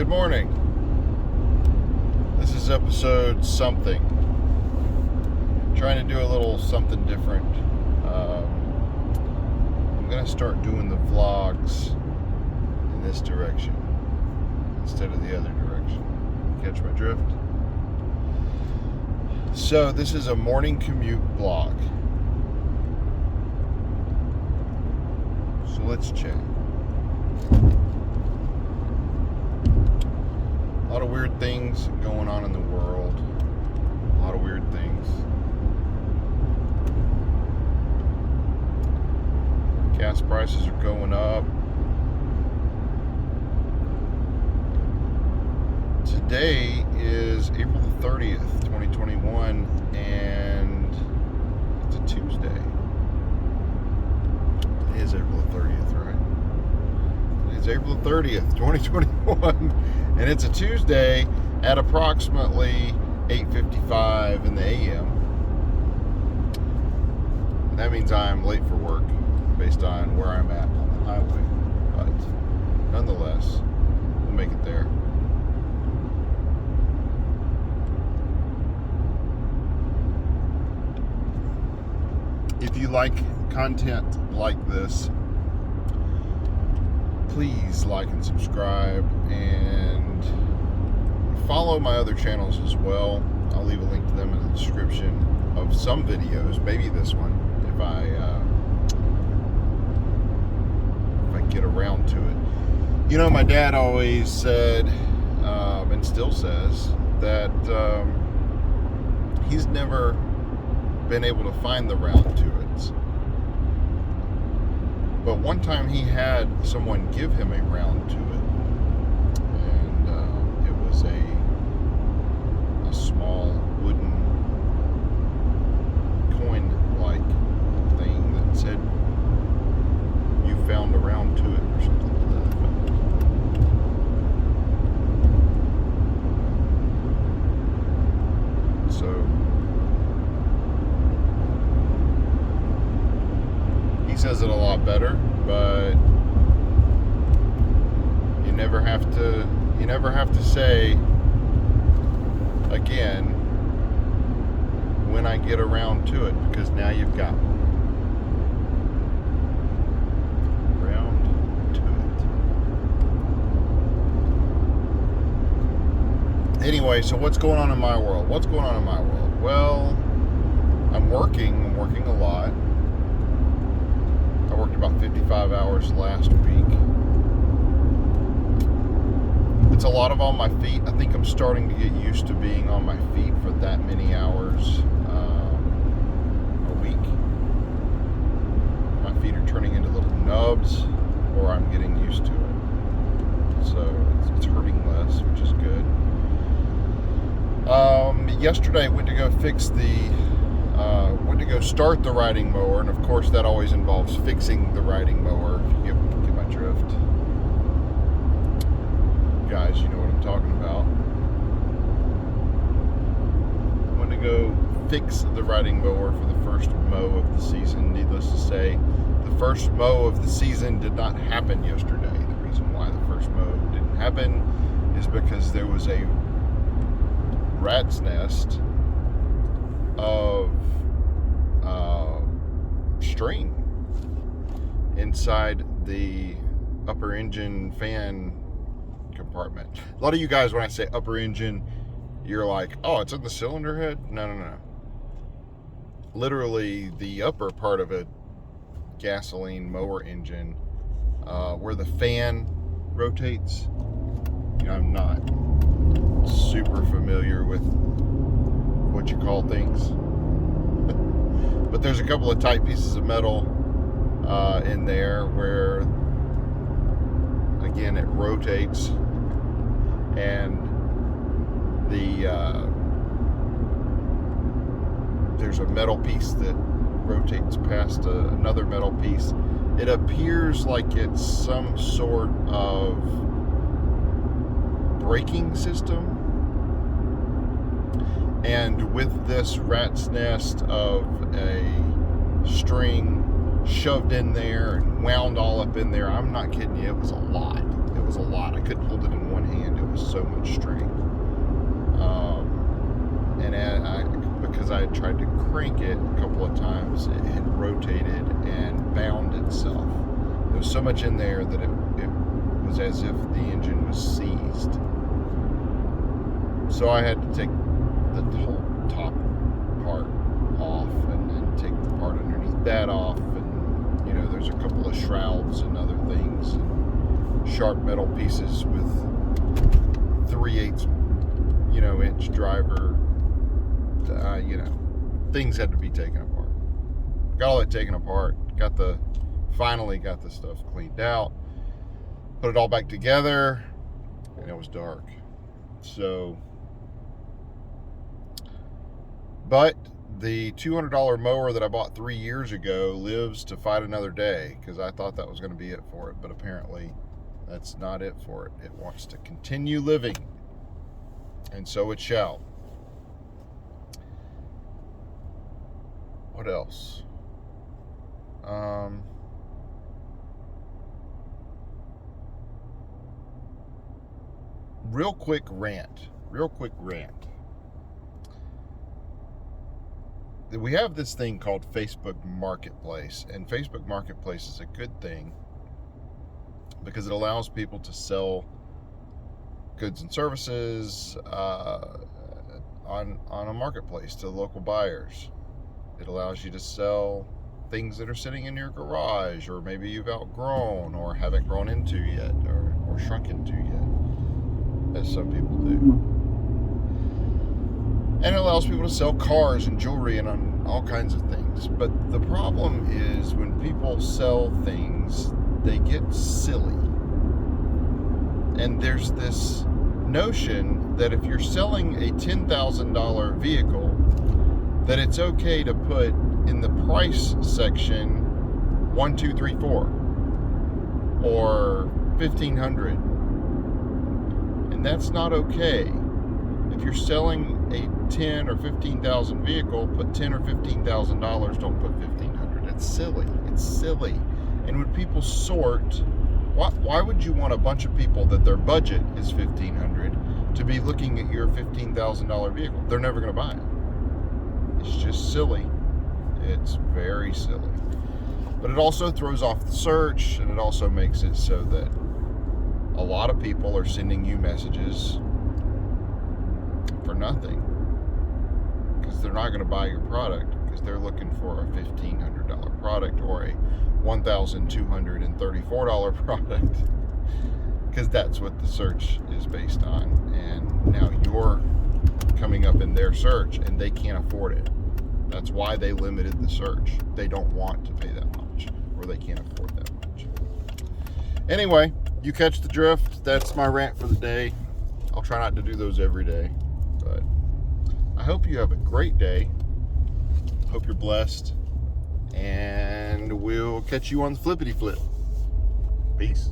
Good morning. This is episode something. Trying to do a little something different. I'm going to start doing the vlogs in this direction instead of the other direction. Catch my drift? So this is a morning commute vlog. So let's chat. A lot of weird things going on in the world. A lot of weird things. Gas prices are going up. Today is April the 30th, 2021, and it's a Tuesday. It is April the 30th, right? It's April 30th, 2021, and it's a Tuesday at approximately 8:55 in the a.m. That means I'm late for work based on where I'm at on the highway, but nonetheless, we'll make it there. If you like content like this, please like and subscribe and follow my other channels as well. I'll leave a link to them in the description of some videos, maybe this one, if I get around to it. You know, my dad always said, and still says, that he's never been able to find the round to it. But one time he had someone give him a round to it, and it was a small wooden coin-like thing that said, "You found a round to it," or something like that. So he says it a lot better, but you never have to say again when I get around to it, because now you've got round to it. Anyway, so what's going on in my world? Well, I'm working a lot. I worked about 55 hours last week. It's a lot of on my feet. I think I'm starting to get used to being on my feet for that many hours a week. My feet are turning into little nubs, or I'm getting used to it. So it's hurting less, which is good. Yesterday I went to go start the riding mower, and of course that always involves fixing the riding mower. If you get my drift, guys, you know what I'm talking about. I went to go fix the riding mower for the first mow of the season. Needless to say, the first mow of the season did not happen yesterday. The reason why the first mow didn't happen is because there was a rat's nest of string inside the upper engine fan compartment. A lot of you guys, when I say upper engine, you're like, oh, it's in the cylinder head? No. Literally the upper part of a gasoline mower engine, where the fan rotates. You know, I'm not super familiar with what you call things. But there's a couple of tight pieces of metal in there where, again, it rotates, and there's a metal piece that rotates past another metal piece. It appears like it's some sort of braking system. And with this rat's nest of a string shoved in there and wound all up in there. I'm not kidding you. It was a lot. I couldn't hold it in one hand. It with so much strength. Because I had tried to crank it a couple of times, it had rotated and bound itself. There was so much in there that it was as if the engine was seized. So I had to take the whole top part off and then take the part underneath that off, and there's a couple of shrouds and other things and sharp metal pieces with 3/8 inch driver. Things had to be taken apart. Got all that taken apart. Finally got the stuff cleaned out. Put it all back together, and it was dark. So, but the $200 mower that I bought 3 years ago lives to fight another day, because I thought that was going to be it for it, but apparently that's not it for it. It wants to continue living, and so it shall. What else? Real quick rant. We have this thing called Facebook Marketplace, and Facebook Marketplace is a good thing because it allows people to sell goods and services on a marketplace to local buyers. It allows you to sell things that are sitting in your garage, or maybe you've outgrown or haven't grown into yet, or shrunk into yet, as some people do. And it allows people to sell cars and jewelry and on all kinds of things. But the problem is when people sell things, they get silly. And there's this notion that if you're selling a $10,000 vehicle, that it's okay to put in the price section 1, 2, 3, 4 or 1,500, and that's not okay. If you're selling a $10,000 or $15,000 vehicle, put $10,000 or $15,000. Don't put 1,500. It's silly. And when people sort, why would you want a bunch of people that their budget is $1,500 to be looking at your $15,000 vehicle? They're never going to buy it. It's just silly. It's very silly. But it also throws off the search, and it also makes it so that a lot of people are sending you messages for nothing, because they're not going to buy your product, because they're looking for a $1,500 product or a $1,234 product, because that's what the search is based on. And now you're coming up in their search, and they can't afford it. That's why they limited the search. They don't want to pay that much, or they can't afford that much. Anyway, you catch the drift. That's my rant for the day. I'll try not to do those every day, but I hope you have a great day. Hope you're blessed, and we'll catch you on the flippity flip. Peace.